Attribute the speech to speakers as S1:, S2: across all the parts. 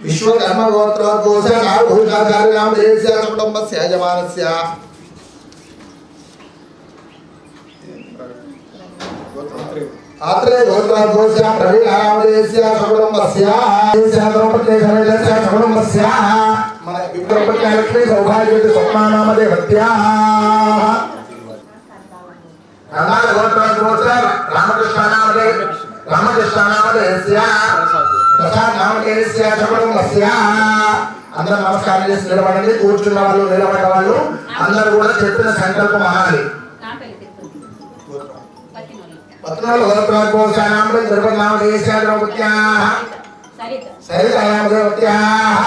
S1: विश्वकर्म गोत्रोद्भूषः भूषाचार्य नाम देशस्य कुटुंबस्य यजमानस्य आत्रे गोत्रोद्भूषः प्रवीण नाम देशस्य कुटुंबस्य द्रौपदी समेतस्य कुटुंबस्य मन विप्रपत्य लक्ष्मी सौभाग्यवती स्वप्ना नाम देवत्याः अनाथ गोत्रोद्भूषः रामकृष्ण नाम देशस्य प्रसाद नाम देशस्य कुटुंबस्य అందరూ నమస్కారం చేసి నిలబడండి. కూర్చున్న వాళ్ళు నిలబడ్డ వాళ్ళు అందరూ కూడా చెప్పిన సంకల్పం అనాలి. పత్నాలు గోత్రోద్భూషానాం ద్రౌపది నామ దేశస్య ద్రౌపద్యాః సరితా నామ దేవత్యాః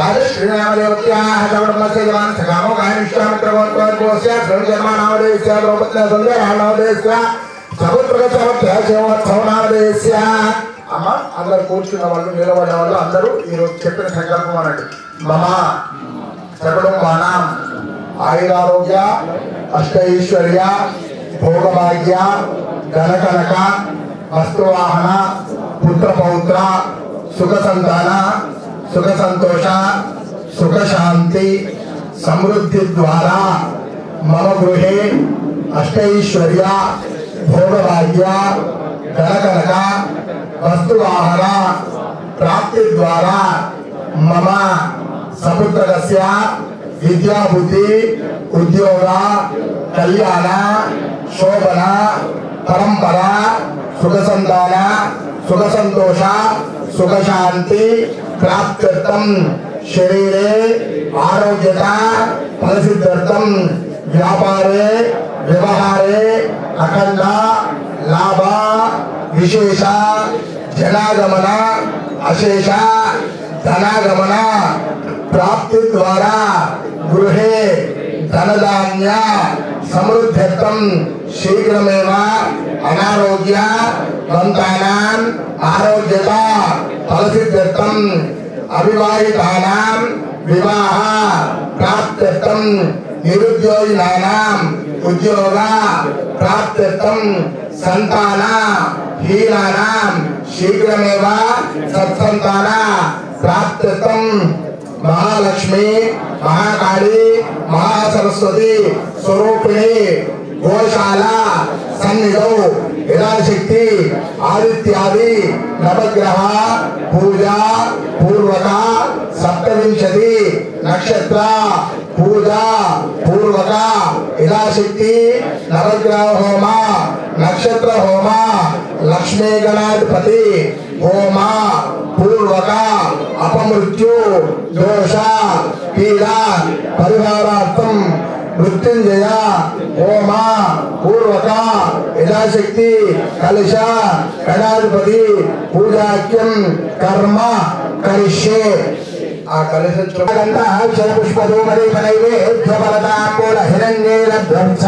S1: రాజశ్రీ నామ దేవత్యాః కుటుంబస్య యజమానస్య కామో గాయ విశ్వామిత్ర గోత్రోద్భూషస్య శ్రీజన్మ నామ దేశస్య ద్రౌపద్యాః సంధ్యా నామ దేశస్య సముద్రగోత్రోద్భూషస్య నామ దేశస్య. అమ్మ అందరు కూర్చున్న వాళ్ళు నిలబడ్డ వాళ్ళు అందరూ ఈరోజు చెప్పిన సంకల్పం అనండి. మమ సకుటుంబానాం ఆయురారోగ్య అష్టైశ్వర్య భోగభాగ్య ధనకనక వస్తువాహన పుత్రపౌత్ర సుఖ సంతాన సుఖ సంతోష సుఖ శాంతి సమృద్ధి ద్వారా మమ గృహే అష్టైశ్వర్య భోగభాగ్య ధనకనక వస్తువాహన ప్రాప్తి ద్వారా మమ సపుత్రకస్య విద్యా బుద్ధి ఉద్యోగ కళ్యాణ శోభన పరంపర సుఖ సంతాన సుఖ సంతోష సుఖ శాంతి ప్రాప్త్యర్థం శరీరే ఆరోగ్యత ఫలసిద్ధ్యర్థం వ్యాపారే వ్యవహారే అఖండ లాభ విశేష జనాగమన అశేష ధనాగమన ప్రాప్తి ద్వారా గృహే ధనధాన్య సమృద్ధ్యర్థం శీఘ్రమేవ అనారోగ్య సంతానాం ఆరోగ్యత ఫలసిద్ధ్యర్థం అవివాహితానాం వివాహ ప్రాప్త్యర్థం నిరుద్యోగినానాం ఉద్యోగ ప్రాప్త్యర్థం సంతాన హీనానాం శీఘ్రమేవ సత్సంతాన ప్రాప్త్యర్థం మహాలక్ష్మి మహాకాళి మహాసరస్వతి స్వరూపిణి గోశాల సన్నిధౌ యథాశక్తి ఆదిత్యాది నవగ్రహ పూజ పూర్వక సప్తవింశతి నక్షత్ర పూజ పూర్వక యథాశక్తి నవగ్రహ హోమ నక్షత్ర హోమ లక్ష్మీ గణాధిపతి హోమ పూర్వక అపమృత్యు దోష పీడ పరిహారార్థం మృత్యుంజయ హోమ పూర్వక యథాశక్తి కలశ గణాధిపతి పూజాఖ్యం కర్మ కరిష్యే. ఆ కలశ పుష్ప హిరణ్యేన ధ్వంస